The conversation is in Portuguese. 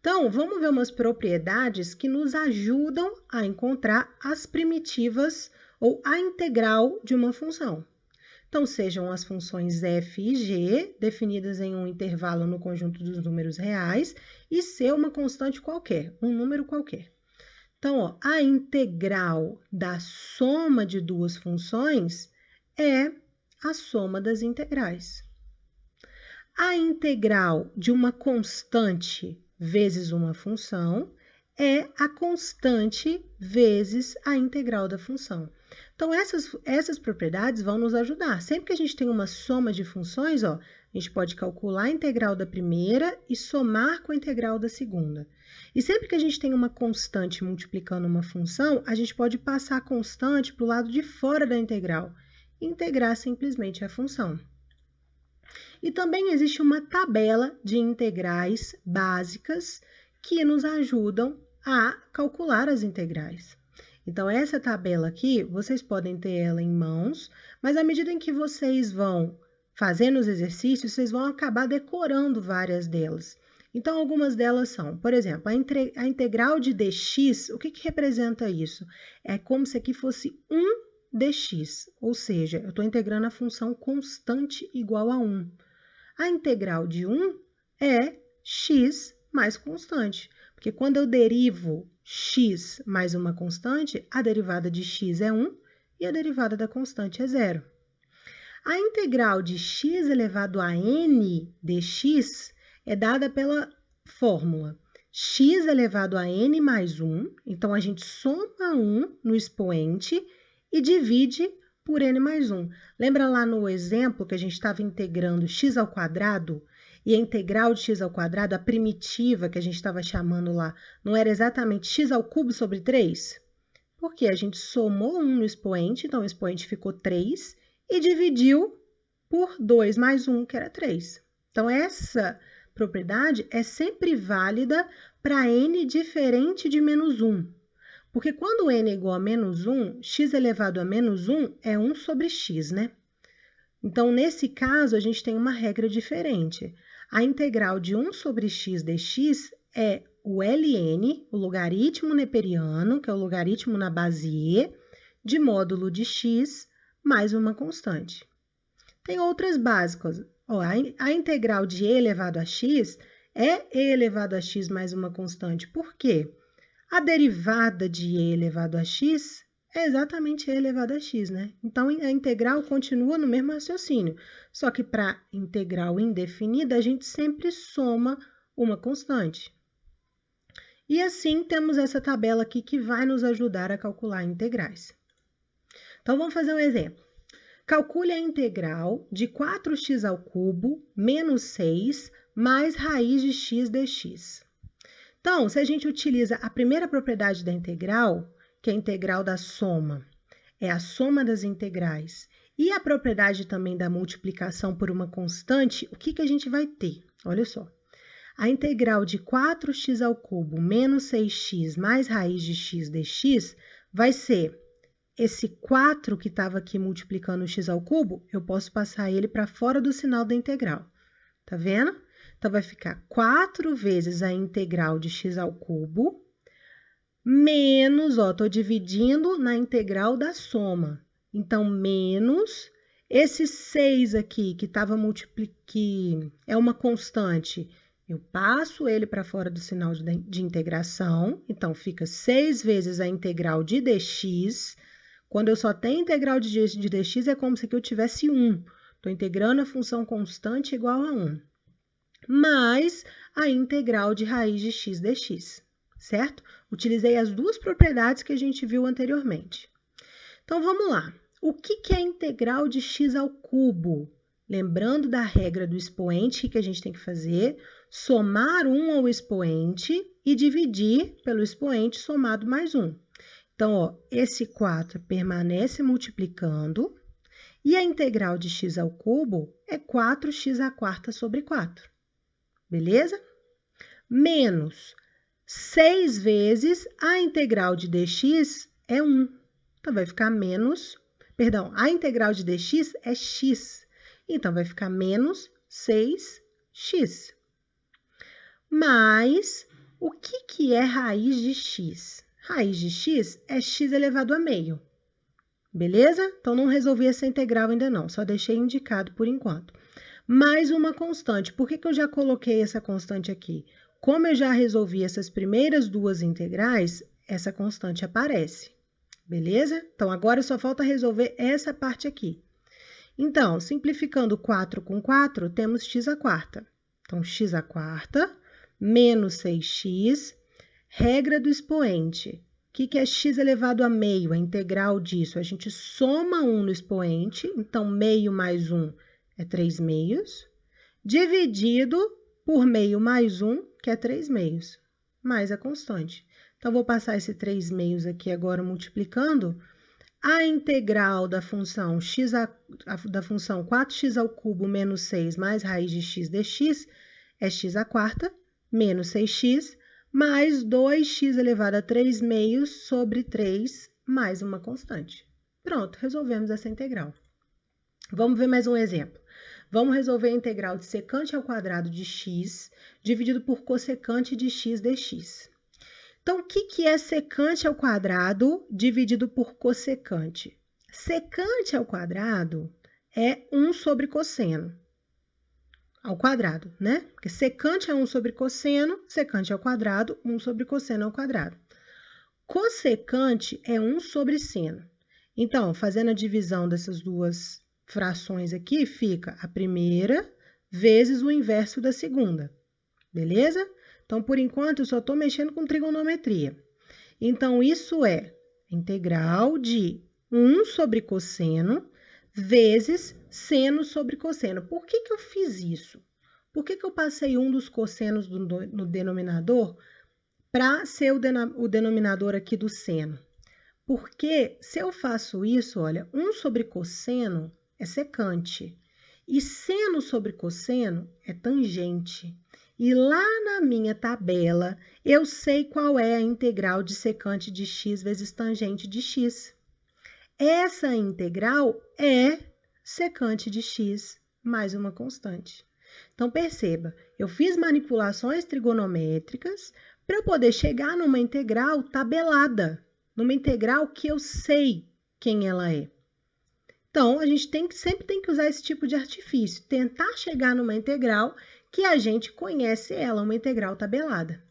Então, vamos ver umas propriedades que nos ajudam a encontrar as primitivas ou a integral de uma função. Então, sejam as funções f e g, definidas em um intervalo no conjunto dos números reais, e c uma constante qualquer, um número qualquer. Então, ó, a integral da soma de duas funções é a soma das integrais. A integral de uma constante vezes uma função é a constante vezes a integral da função. Então, essas propriedades vão nos ajudar. Sempre que a gente tem uma soma de funções, ó, a gente pode calcular a integral da primeira e somar com a integral da segunda. E sempre que a gente tem uma constante multiplicando uma função, a gente pode passar a constante para o lado de fora da integral e integrar simplesmente a função. E também existe uma tabela de integrais básicas que nos ajudam a calcular as integrais. Então, essa tabela aqui, vocês podem ter ela em mãos, mas à medida em que vocês vão fazendo os exercícios, vocês vão acabar decorando várias delas. Então, algumas delas são, por exemplo, a integral de dx, o que representa isso? É como se aqui fosse 1 dx, ou seja, eu estou integrando a função constante igual a 1. A integral de 1 é x mais constante, porque quando eu derivo x mais uma constante, a derivada de x é 1 e a derivada da constante é 0. A integral de x elevado a n dx é dada pela fórmula x elevado a n mais 1, então a gente soma 1 no expoente e divide por n mais 1. Lembra lá no exemplo que a gente estava integrando x ao quadrado e a integral de x ao quadrado, a primitiva que a gente estava chamando lá, não era exatamente x ao cubo sobre 3? Porque a gente somou 1 no expoente, então o expoente ficou 3 e dividiu por 2 mais 1, que era 3. Então, essa propriedade é sempre válida para n diferente de menos 1. Porque quando n é igual a menos 1, x elevado a menos 1 é 1 sobre x, né? Então, nesse caso, a gente tem uma regra diferente. A integral de 1 sobre x dx é o ln, o logaritmo neperiano, que é o logaritmo na base e, de módulo de x mais uma constante. Tem outras básicas. Ó, a integral de e elevado a x é e elevado a x mais uma constante. Por quê? A derivada de e elevado a x é exatamente e elevado a x, né? Então, a integral continua no mesmo raciocínio. Só que para integral indefinida, a gente sempre soma uma constante. E assim, temos essa tabela aqui que vai nos ajudar a calcular integrais. Então, vamos fazer um exemplo. Calcule a integral de 4x ao cubo menos 6 mais raiz de x dx. Então, se a gente utiliza a primeira propriedade da integral, que é a integral da soma, é a soma das integrais, e a propriedade também da multiplicação por uma constante, o que a gente vai ter? Olha só. A integral de 4x ao cubo menos 6x mais raiz de x dx vai ser esse 4 que estava aqui multiplicando o x ao cubo, eu posso passar ele para fora do sinal da integral. Tá vendo? Então, vai ficar 4 vezes a integral de x ao cubo, menos, ó, estou dividindo na integral da soma. Então, menos esse 6 aqui, que é uma constante, eu passo ele para fora do sinal de integração. Então, fica 6 vezes a integral de dx. Quando eu só tenho integral de dx, é como se eu tivesse 1. Estou integrando a função constante igual a 1. Mais a integral de raiz de x dx, certo? Utilizei as duas propriedades que a gente viu anteriormente. Então, vamos lá. O que é a integral de x ao cubo? Lembrando da regra do expoente, que a gente tem que fazer, somar 1 ao expoente e dividir pelo expoente somado mais 1. Então, ó, esse 4 permanece multiplicando e a integral de x ao cubo é 4x à quarta sobre 4. Beleza? Menos 6 vezes a integral de dx é 1. Então, vai ficar menos... Perdão, a integral de dx é x. Então, vai ficar menos 6x. Mais O que é raiz de x? Raiz de x é x elevado a meio. Beleza? Então, não resolvi essa integral ainda não, só deixei indicado por enquanto. Mais uma constante. Por que eu já coloquei essa constante aqui? Como eu já resolvi essas primeiras duas integrais, essa constante aparece. Beleza? Então, agora só falta resolver essa parte aqui. Então, simplificando 4 com 4, temos x à quarta. Então, x à quarta menos 6x, regra do expoente. O que é x elevado a meio, a integral disso? A gente soma 1 no expoente, então meio mais 1 é 3 meios, dividido por meio mais 1, que é 3 meios, mais a constante. Então, vou passar esse 3 meios aqui agora multiplicando. A integral da função, da função 4x ao cubo menos 6 mais raiz de x dx é x à quarta menos 6x mais 2x elevado a 3 meios sobre 3 mais uma constante. Pronto, resolvemos essa integral. Vamos ver mais um exemplo. Vamos resolver a integral de secante ao quadrado de x dividido por cossecante de x dx. Então, o que é secante ao quadrado dividido por cossecante? Secante ao quadrado é 1 sobre cosseno ao quadrado, né? Porque secante é 1 sobre cosseno, secante ao quadrado, 1 sobre cosseno ao quadrado. Cossecante é 1 sobre seno. Então, fazendo a divisão dessas duas frações aqui, fica a primeira vezes o inverso da segunda, beleza? Então, por enquanto, eu só estou mexendo com trigonometria. Então, isso é integral de 1 sobre cosseno vezes seno sobre cosseno. Por que eu fiz isso? Por que eu passei um dos cossenos no denominador para ser o denominador aqui do seno? Porque se eu faço isso, olha, 1 sobre cosseno é secante e seno sobre cosseno é tangente. E lá na minha tabela, eu sei qual é a integral de secante de x vezes tangente de x. Essa integral é secante de x mais uma constante. Então, perceba, eu fiz manipulações trigonométricas para eu poder chegar numa integral tabelada, numa integral que eu sei quem ela é. Então, a gente sempre tem que usar esse tipo de artifício, tentar chegar numa integral que a gente conhece ela, uma integral tabelada.